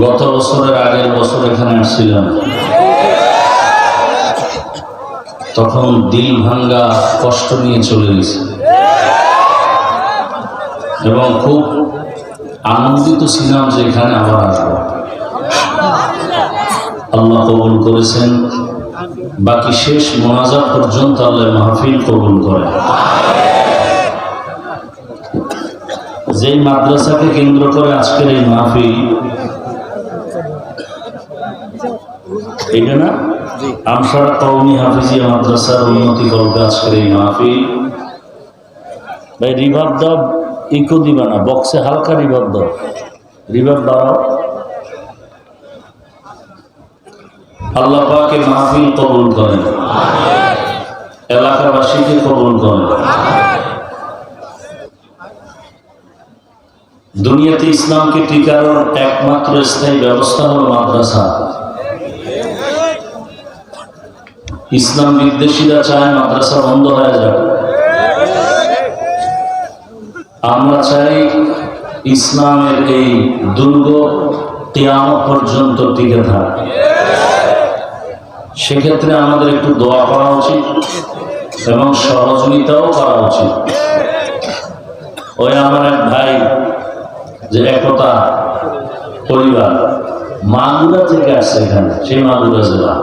গত বছরের আগের বছর এখানে আসছিলাম, তখন দিল ভাঙ্গা কষ্ট নিয়ে চলে গেছে এবং খুব আনন্দিত ছিলাম যে এখানে আবার আসবো। আল্লাহ কবুল করেছেন। বাকি শেষ মোনাজাত পর্যন্ত আল্লাহ মাহফিল কবুল করে। যেই মাদ্রাসাকে কেন্দ্র করে আজকের এই মাহফিল, এইটা না আমসারা কওমি হাফিজিয়া মাদ্রাসার উন্নতি করবে আজকের এই মাহফিল। ভাই রিভাব দাও, ইকো দিবা না, বক্সে হালকা রিভাব দাও, রিভাব বাড়াও। আল্লাহ পাকে মাহফিল কবুল করেন, এলাকাবাসীকে কবুল করেন। দুনিয়াতে ইসলামকে টিকানোর একমাত্র স্থায়ী ব্যবস্থা হল মাদ্রাসা। ইসলাম বিদ্বেষীরা চায় মাদ্রাসা বন্ধ হয়ে যাবে। আমরা চাই ইসলামের এই দুর্গ কিয়ামত পর্যন্ত টিকে থাকে। সেক্ষেত্রে আমাদের একটু দোয়া করা উচিত এবং সহযোগিতাও করা উচিত। ওই আমার এক ভাই যে একতা পরিবার মাগুরা থেকে আসছে এখানে, সেই মাগুরা জেলা,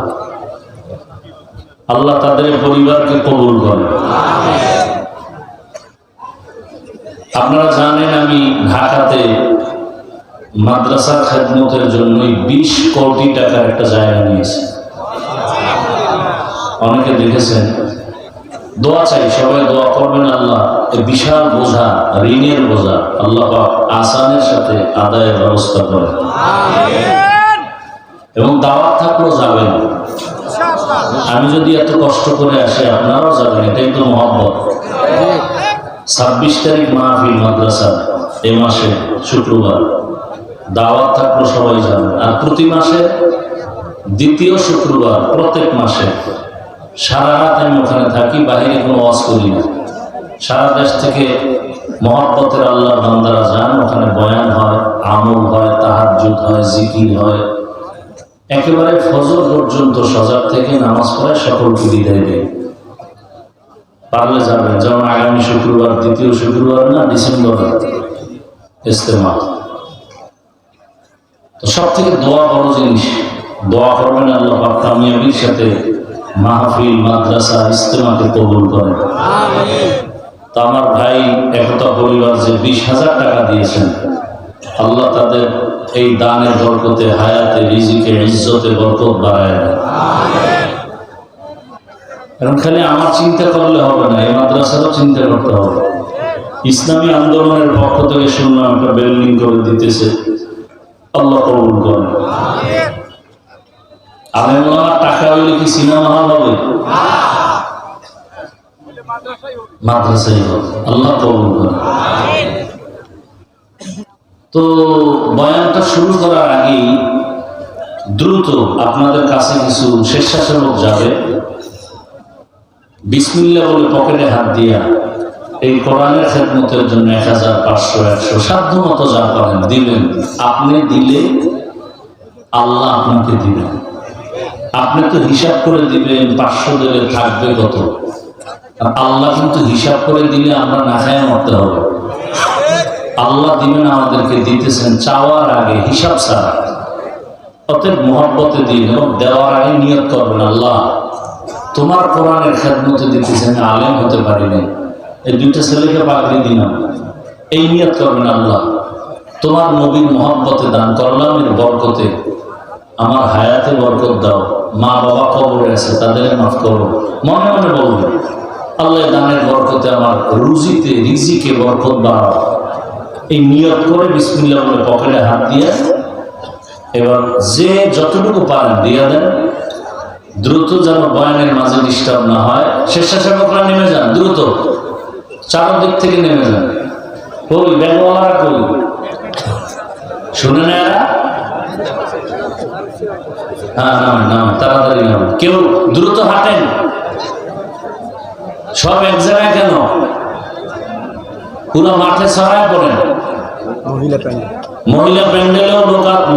আল্লাহ তাদের পরিবারকে কবুল করে। আপনারা জানেন আমি ঢাকাতে মাদ্রাসার খেদমতের জন্য 20 কোটি টাকার একটা জায়গা নিয়েছি। অনেকে দেখেছেন, দোয়া চাই, সবাই দোয়া করবেন। আল্লাহ এই বিশাল বোঝা, ঋণের বোঝা আল্লাহ পাক আসানের সাথে আদায়ের ব্যবস্থা করেন এবং দাওয়াত থাকলেও যাবেন। আমি যদি এত কষ্ট করে আসি আপনারাও যাবেন, এটাই তো মহব্বত। 26 তারিখ মাহফিল মাদ্রাসা, এই মাসে শুক্রবার, দাওয়াত থাকলো সবাই যাবেন। আর প্রতি মাসে দ্বিতীয় শুক্রবার প্রত্যেক মাসে সারা রাত আমি ওখানে থাকি, বাইরে কোনো ওয়াজ করি না। সারা দেশ থেকে মহব্বতের আল্লাহ বান্দারা যান, ওখানে বয়ান হয়, আমল হয়, তাহাজ্জুদ হয়, জিকির হয়, একেবারে ফজর পর্যন্ত সজাগ থেকে নামাজ পড়ে সকলকে বিদায় দেয়। পারলে যাবেন, যেমন আগামী শুক্রবার, দ্বিতীয় শুক্রবার না, ডিসেম্বর ইজতেমা। তো সব থেকে দোয়া বড় জিনিস, দোয়া করবেন আল্লাহ পাক কামিয়াবির সাথে মাহফিল মাদ্রাসা ইজতেমাকে কবুল করেন। তো আমার ভাই একতা পরিবার যে 20,000 টাকা দিয়েছেন, আল্লাহ তাদের এই দানের বরকতে, হায়াতে, রিজিকে, ইজ্জতে বরকত বাড়ায় দেন। এখন খালি আমার চিন্তা করলে হবে না, এই মাদ্রাসারও চিন্তা করতে হবে। ইসলামী আন্দোলনের পক্ষ থেকে শুনলাম একটা বিল্ডিং করে দিতেছে, আল্লাহ কবুল করেন। আলেমুলামার টাকা হইলে কি সিনেমা হল হবে? মাদ্রাসাই হবে, আল্লাহ কবুল করেন। তো বয়ানটা শুরু করার আগেই দ্রুত আপনাদের কাছে কিছু স্বেচ্ছাসেবক যাবে, বিসমিল্লাহ বলে পকেটে হাত দিয়া এই কোরআনের খেদমতের জন্য 1000, 500, 100 সাধ্য মতো যা করেন দিবেন। আপনি দিলে আল্লাহ আপনাকে দিবেন। আপনি তো হিসাব করে দিবেন, 500 দিলে থাকবে কত, আর আল্লাহ কিন্তু হিসাব করে দিলে আমরা না খায় মরতে হবে। আল্লাহ দিবেন, আমাদেরকে দিতেছেন চাওয়ার আগে, হিসাব ছাড়া। অতএব মহব্বতে দিন এবং দেওয়ার আগে নিয়ত করবেন, আল্লাহ তোমার কোরআনের খেদমতে দিতেছেন, আলেম হতে পারিনি, এই 2টা ছেলেকে পাগড়ি দিলাম, এই নিয়ত করবেন, আল্লাহ তোমার নবীর মহব্বতে দান করলাম, এর বরকতে আমার হায়াতে বরকত দাও। মা বাবা কবরে আছে, তাদের মাফ করো। মনে মনে বলবেন, আল্লাহ দানের বরকতে আমার রুজিতে, রিজিকে বরকত বাড়াও। এই নিয়ত করে বিসমিল্লাহ বলে পকেটে হাত দিয়ে এবার যে যতটুকু পারেন দিয়ে দেন। দ্রুত যেন বয়ানের মাঝে ডিস্টার্ব না হয়। স্বেচ্ছাসেবকরা নেমে যান, দ্রুত চারদিক থেকে নেমে যান। কই ব্যাগওয়ালারা কই? শুনে না এরা? হ্যাঁ নাম নাম, তাড়াতাড়ি নাম। কেউ দ্রুত হাঁটেন, সব এক জায়গায় কেন? পুরো মাঠে ছড়ায় পড়েন। মহিলা প্যান্ডেলেও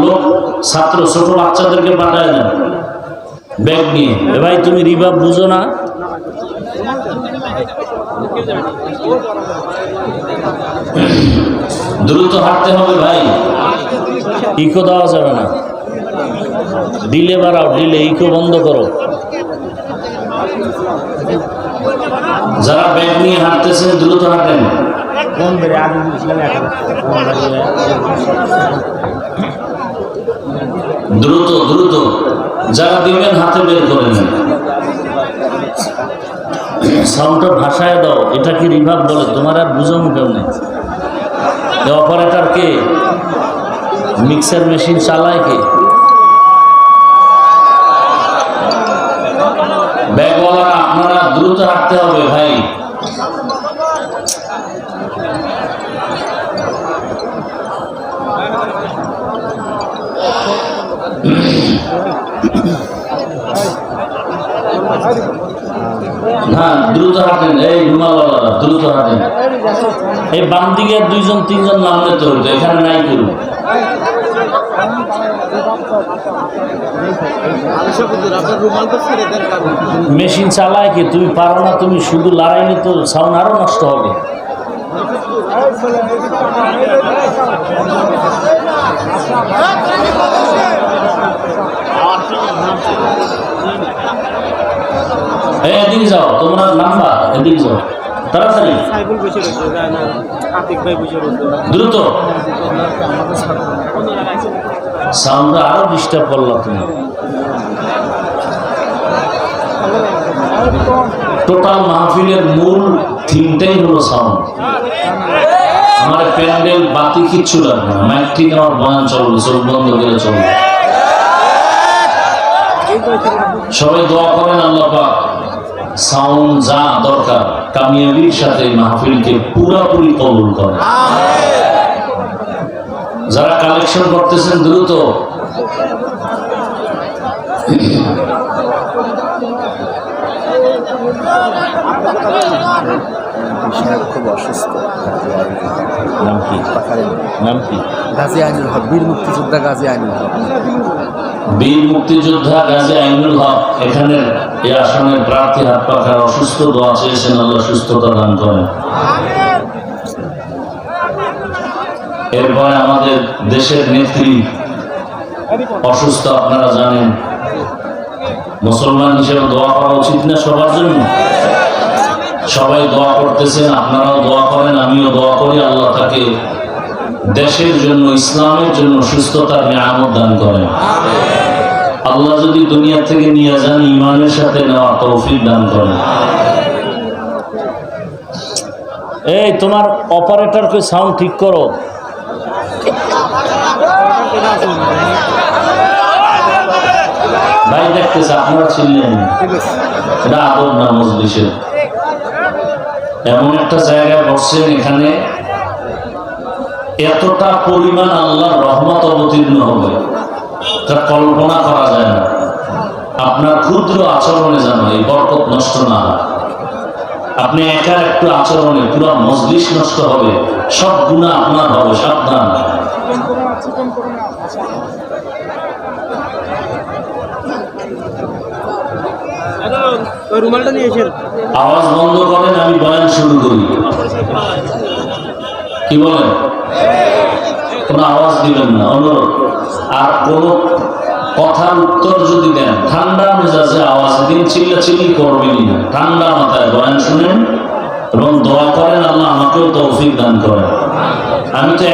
লোক ছাত্র ছোট বাচ্চাদেরকে পাঠায় না ব্যাগ নিয়ে। ভাই তুমি রিভাব বুঝো না? দ্রুত হাঁটতে হবে ভাই, ইকো দেওয়া যাবে না। ডিলে বাড়াও, ডিলে, ইকো বন্ধ করো। যারা ব্যাগ নিয়ে হাঁটতেছেন দ্রুত হাঁটেন। দ্রুত দ্রুত, যারা দিবেন হাতে বের করে নেন। সাউন্ডটা ভাষায় দাও, এটা কি রিভাব বলে? তোমার আর বুঝানো কেমনে? অপারেটর কে? মিক্সার মেশিন চালায় কে? ব্যাগওয়ালারা আপনারা দ্রুত হাঁটতে হবে ভাই। হ্যাঁ দ্রুত হাঁটেন, এই রুমালওয়ালারা দ্রুত হাঁটেন। এই বাম দিকে 2-3 নাম নিতে হতো, এখানে নাই কেউ। মেশিন চালায় কি? তুমি পারো না? তুমি শুধু লড়াইলে তো সাউন্ড আরো নষ্ট হবে। এদিকে যাও, তোমরা নাম্বার এদিকে যাও তাড়াতাড়ি, দ্রুত। সাউন্ডটা আরো ডিস্টার্ব করলো তুমি। টোটাল মাহফিলের মূল থিমটাই হলো সাউন্ড। আমার প্যান্ডেল বাতি কিচ্ছু লাগবে না, মাইক ঠিক আমার বয়ান চলবে, চোখ বন্ধ করে চলবে। সবাই দোয়া করেন আল্লাহ পাক সাউন্ড যা দরকার কামিয়াবির সাথে মাহফিলকে পুরোপুরি কবুল করে। যারা কালেকশন করতেছেন দ্রুত। খুব অসুস্থ। নাম কি? নাম কি? গাজী আইনুল হক, বীর মুক্তিযোদ্ধা গাজী আইনুল হক। বীর মুক্তিযোদ্ধা গাজী আইনুল হক এখানে এই আসনের প্রার্থী হাত পাখার অসুস্থ, দোয়া চেয়েছেন, আল্লাহ সুস্থতা দান করেন। এরপরে আমাদের দেশের নেত্রী অসুস্থ, আপনারা জানেন। মুসলমান হিসেবে দোয়া করা উচিত না সবার জন্য? সবাই দোয়া করতেছেন, আপনারাও দোয়া করেন, আমিও দোয়া করি আল্লাহ তাকে দেশের জন্য, ইসলামের জন্য সুস্থতার নিয়ামত দান করেন। আল্লাহ যদি দুনিয়া থেকে নিয়ে যান, ইমানের সাথে নেওয়া তৌফিক দান করেন। এই তোমার অপারেটরকে সাউন্ড ঠিক করো। ভাই দেখতেছে, আপনারা ছিলেন, এটা আদব না মজলিসের। এমন একটা জায়গায় বসছেন, এখানে এতটা পরিমাণ আল্লাহর রহমত অবতীর্ণ হবে তা কল্পনা করা যায় না। আপনার ক্ষুদ্র আচরণে যেন এই বরকত নষ্ট না হয়। আপনি একা একটু আচরণে পুরো মজলিস নষ্ট হবে, সব গুনাহ আপনার হবে, সাবধান। আওয়াজ বন্ধ করেন, আমি বয়ান শুরু করি। কি বলেন? কোনো আওয়াজ দিবেন না, অনুরোধ। আর কোন কথার উত্তর যদি দেন ঠান্ডা মেজাজে আওয়াজ দিন, চিল্লাচিল্লি করবেনই না। ঠান্ডা মাথায় বয়ান শুনেন এবং দোয়া করেন, আল্লাহ আমাকেও তৌফিক দান করেন। আমি তো